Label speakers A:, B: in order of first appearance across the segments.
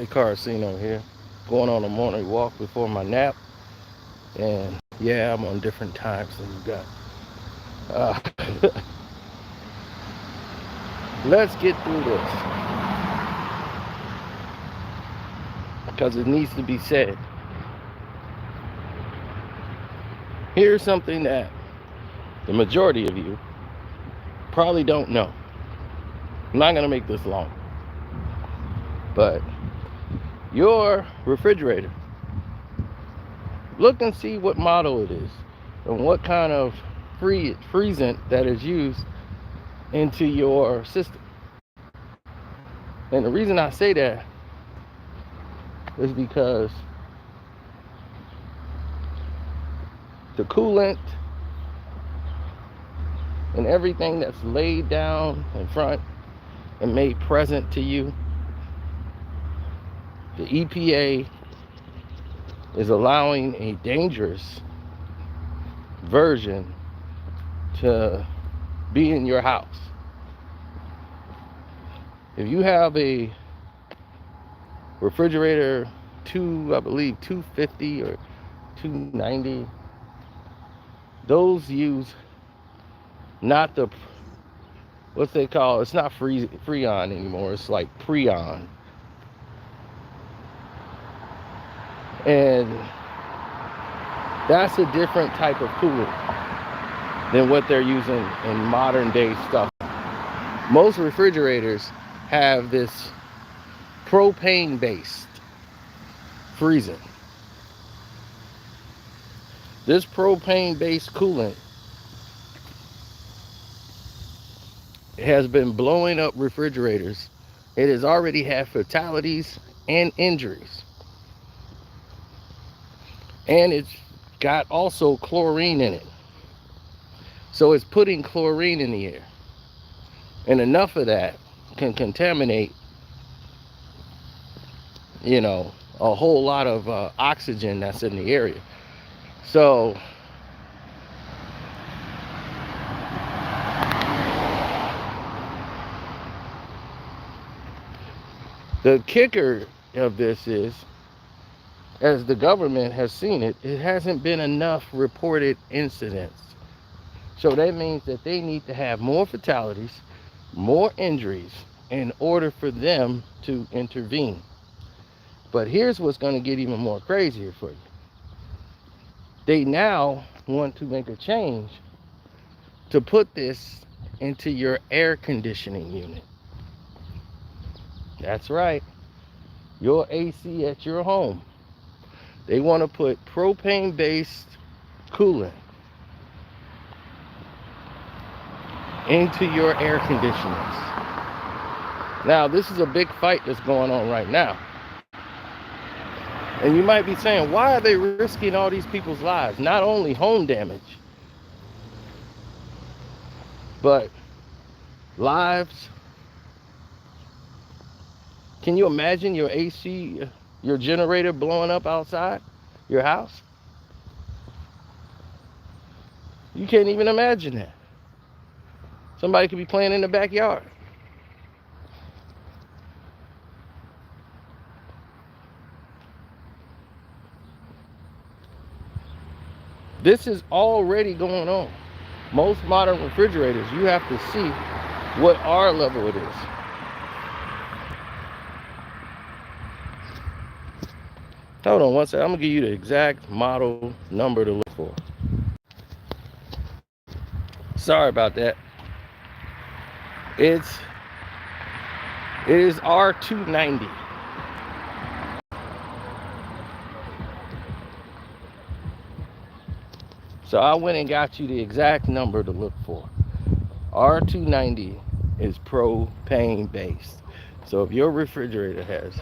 A: Carcino here, going on a morning walk before my nap, and yeah, I'm on different times than you got. Uh, let's get through this because it needs to be said. Here's something that the majority of you probably don't know. I'm not gonna make this long, but your refrigerator, look and see what model it is and what kind of freezant that is used into your system. And the reason I say that is because the coolant and everything that's laid down in front and made present to you, the EPA is allowing a dangerous version to be in your house. If you have a refrigerator I believe 250 or 290, those use not the, what's they call, it's not Freon anymore, it's like Preon. And that's a different type of coolant than what they're using in modern day stuff. Most refrigerators have this propane based freezing. This propane based coolant has been blowing up refrigerators. It has already had fatalities and injuries. And it's got also chlorine in it. So it's putting chlorine in the air. And enough of that can contaminate, a whole lot of oxygen that's in the area. So the kicker of this is, as the government has seen it, it hasn't been enough reported incidents. So that means that they need to have more fatalities, more injuries in order for them to intervene. But here's what's going to get even more crazier for you. They now want to make a change to put this into your air conditioning unit. That's right, your AC at your home. They want to put propane-based coolant into your air conditioners. Now, this is a big fight that's going on right now. And you might be saying, why are they risking all these people's lives? Not only home damage, but lives. Can you imagine your AC, your generator blowing up outside your house? You can't even imagine that. Somebody could be playing in the backyard. This is already going on. Most modern refrigerators, you have to see what R level it is. Hold on one second. I'm gonna give you the exact model number to look for. Sorry about that. It is R290. So I went and got you the exact number to look for. R290 is propane based. So if your refrigerator has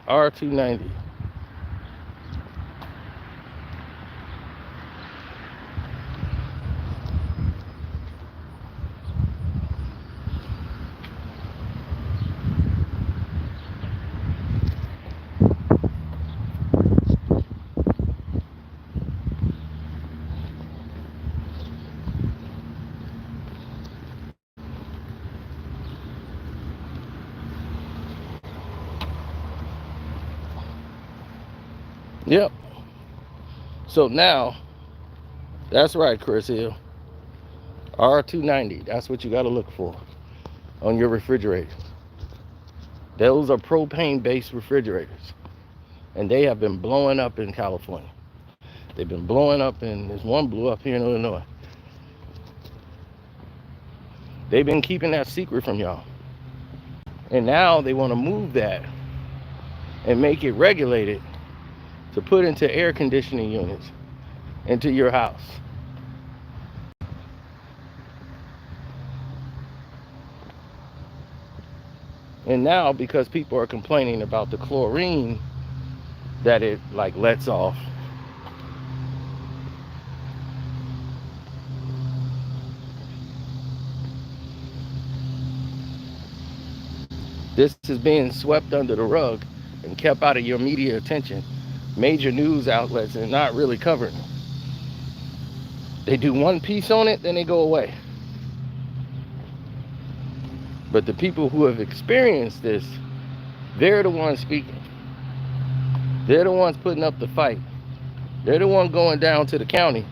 A: R290. Yep. So now, that's right, Chris Hill. R290. That's what you got to look for on your refrigerator. Those are propane-based refrigerators, and they have been blowing up in California. They've been blowing up, and there's one blew up here in Illinois. They've been keeping that secret from y'all. And now they want to move that and make it regulated to put into air conditioning units into your house. And now, because people are complaining about the chlorine that it like lets off, this is being swept under the rug and kept out of your media attention. Major news outlets are not really covering it. They do one piece on it, then they go away. But the people who have experienced this, they're the ones speaking. They're the ones putting up the fight. They're the one going down to the county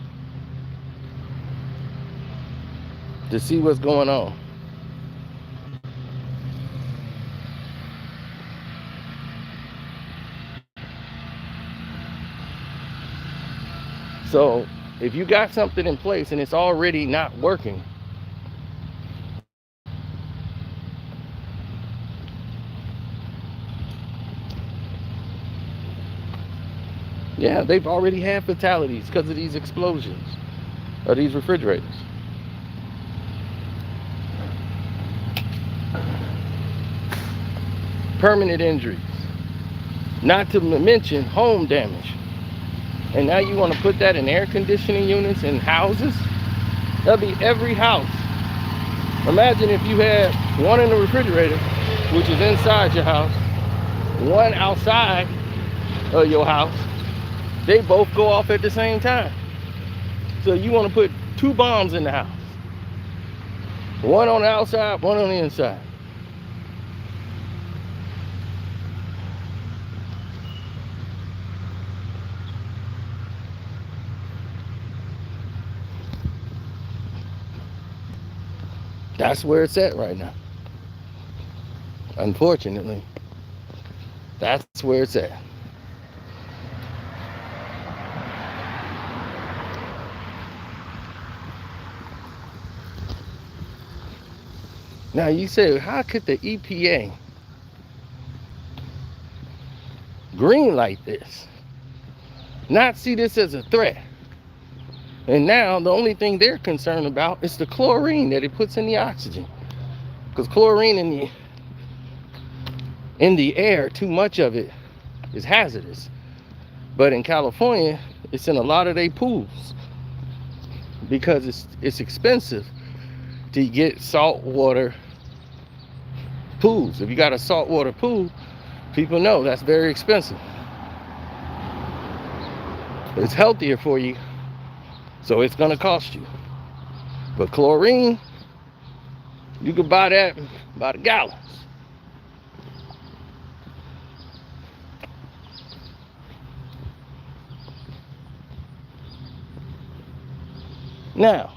A: to see what's going on. So if you got something in place and it's already not working, yeah, they've already had fatalities because of these explosions of these refrigerators. Permanent injuries, not to mention home damage. And now you want to put that in air conditioning units in houses? That'll be every house. Imagine if you had one in the refrigerator, which is inside your house, one outside of your house. They both go off at the same time. So you want to put two bombs in the house. One on the outside, one on the inside. That's where it's at right now. Unfortunately, that's where it's at. Now you say, how could the EPA green light this? Not see this as a threat? And now the only thing they're concerned about is the chlorine that it puts in the oxygen. Because chlorine in the air, too much of it is hazardous. But in California, it's in a lot of their pools because it's expensive to get saltwater pools. If you got a saltwater pool, people know that's very expensive. It's healthier for you, so it's gonna cost you. But chlorine, you can buy that by the gallons. Now,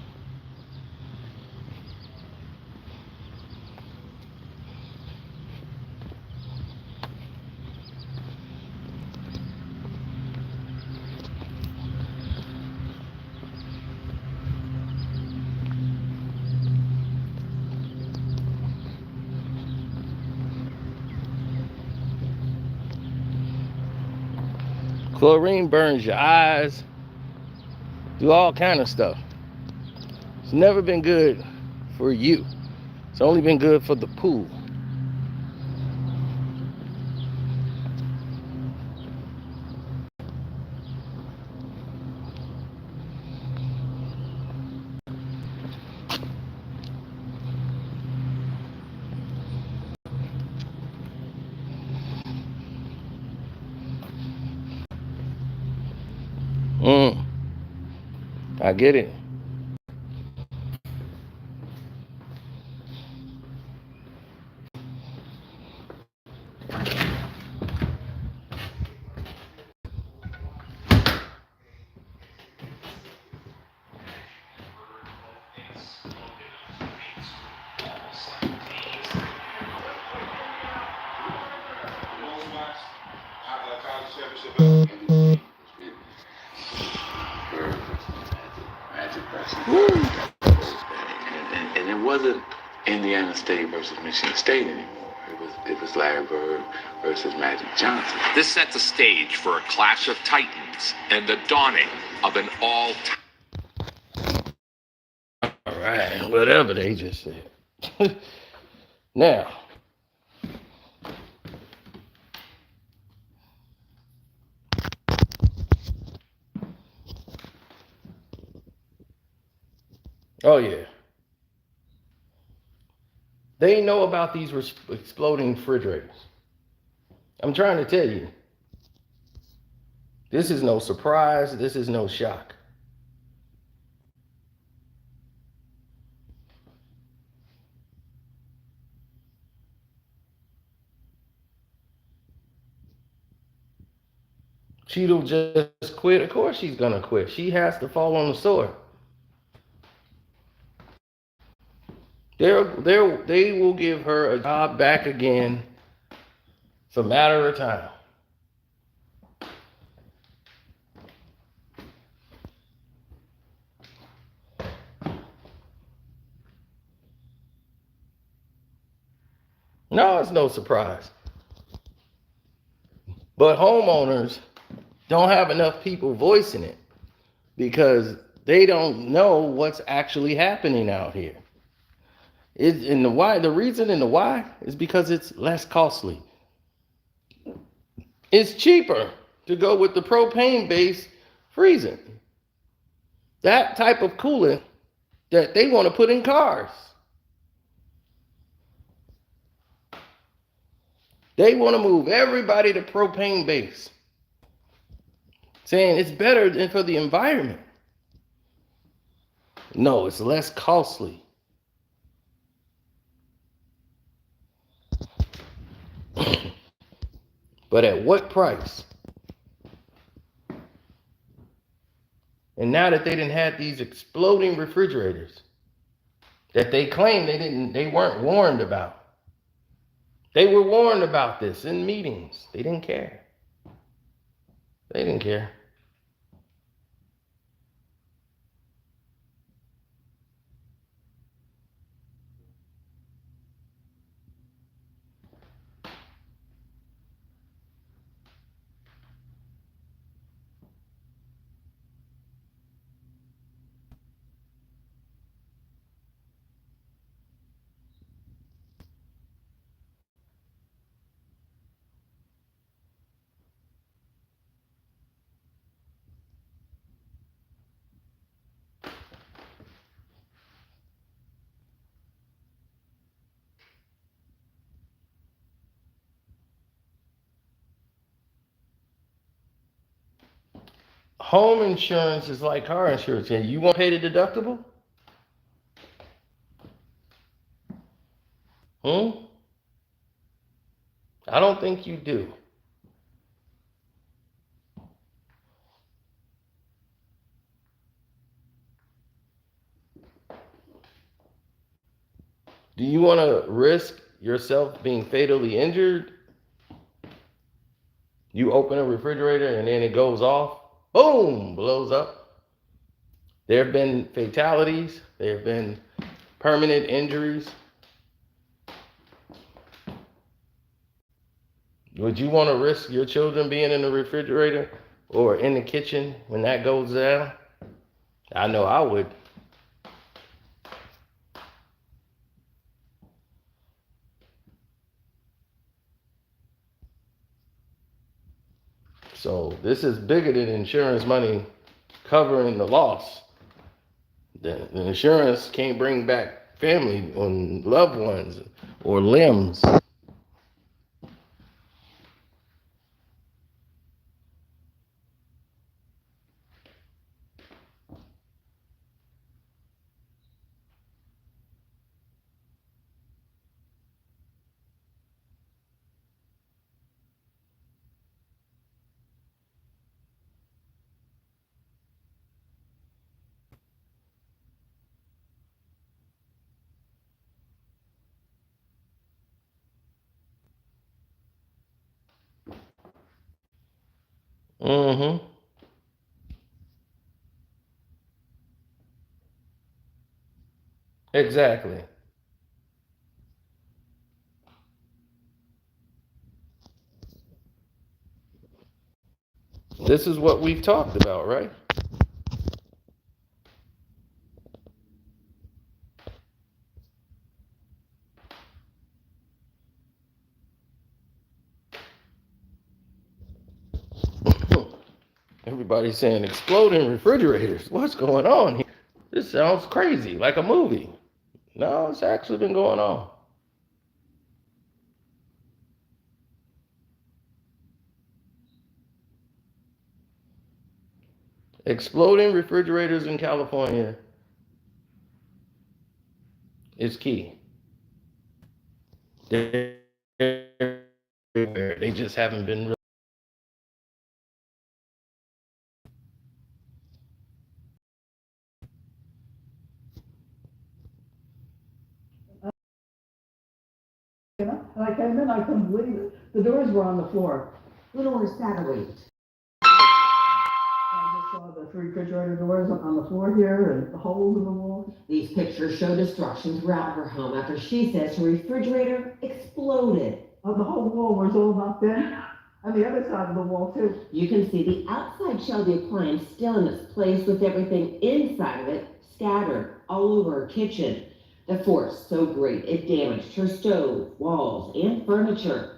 A: chlorine burns your eyes, do all kind of stuff. It's never been good for you. It's only been good for the pool. I get it.
B: Indiana State versus Michigan State anymore. It was Larry Bird versus Magic Johnson.
C: This sets a stage for a clash of titans and the dawning of an all-time.
A: All right, whatever they just said. Now, oh yeah, they know about these exploding refrigerators. I'm trying to tell you, this is no surprise. This is no shock. She'll just quit. Of course she's gonna quit. She has to fall on the sword. They will give her a job back again. It's a matter of time. No, it's no surprise. But homeowners don't have enough people voicing it because they don't know what's actually happening out here. And the why, the reason and the why is because it's less costly. It's cheaper to go with the propane-based freezing. That type of coolant that they want to put in cars. They want to move everybody to propane base, saying it's better than for the environment. No, it's less costly. But at what price? And now that they didn't have these exploding refrigerators that they claim they weren't warned about. They were warned about this in meetings. They didn't care. They didn't care. Home insurance is like car insurance. And you want to pay the deductible? I don't think you do. Do you want to risk yourself being fatally injured? You open a refrigerator and then it goes off, boom, blows up. There have been fatalities. There have been permanent injuries. Would you want to risk your children being in the refrigerator or in the kitchen when that goes down? I know I would. So this is bigger than insurance money covering the loss. The insurance can't bring back family or loved ones or limbs. Mm-hmm. Exactly. This is what we've talked about, right? Everybody's saying exploding refrigerators. What's going on here? This sounds crazy, like a movie. No, it's actually been going on. Exploding refrigerators in California is key. They just haven't been.
D: And I came in, I couldn't believe it. The doors were on the floor.
E: Little satellite.
D: I just saw the refrigerator doors on the floor here and the holes in the wall.
E: These pictures show destruction throughout her home after she says her refrigerator exploded.
D: Oh, the whole wall was all knocked in. And the other side of the wall, too.
E: You can see the outside shell of the appliance still in its place with everything inside of it scattered all over her kitchen. The force so great it damaged her stove, walls, and furniture.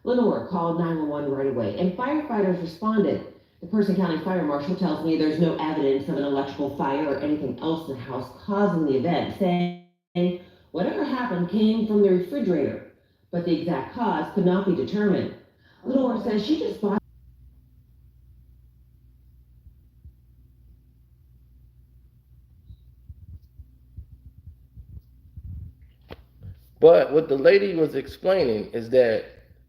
E: Lenore called 911 right away, and firefighters responded. The Person County Fire Marshal tells me there's no evidence of an electrical fire or anything else in the house causing the event, saying whatever happened came from the refrigerator, but the exact cause could not be determined. Lenore says she just bought.
A: But what the lady was explaining is that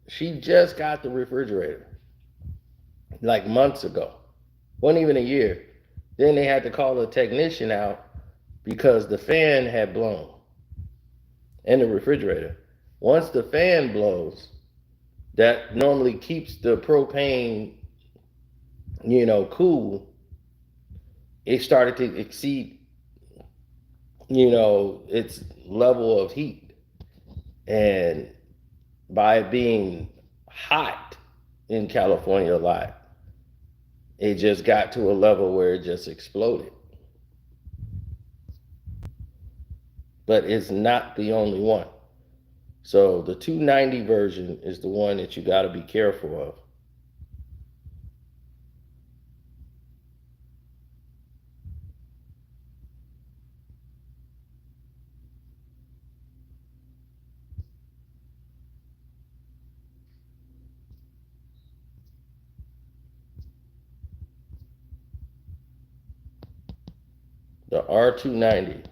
A: she just got the refrigerator like months ago. Wasn't even a year. Then they had to call a technician out because the fan had blown in the refrigerator. Once the fan blows, that normally keeps the propane, cool. It started to exceed, its level of heat. And by it being hot in California a lot, it just got to a level where it just exploded. But it's not the only one. So the 290 version is the one that you got to be careful of. The R290.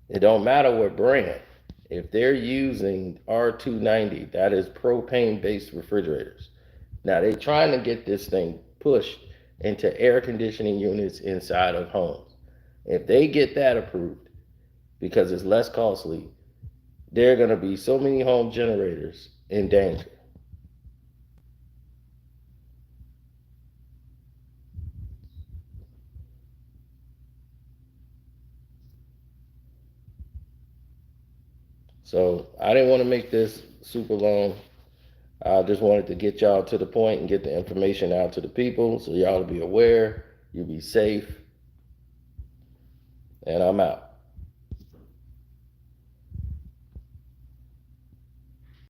A: It don't matter what brand. If they're using R290, that is propane-based refrigerators. Now they're trying to get this thing pushed into air conditioning units inside of homes. If they get that approved, because it's less costly, there are going to be so many home generators in danger. So I didn't want to make this super long. I just wanted to get y'all to the point and get the information out to the people so y'all to be aware, you be safe, and I'm out.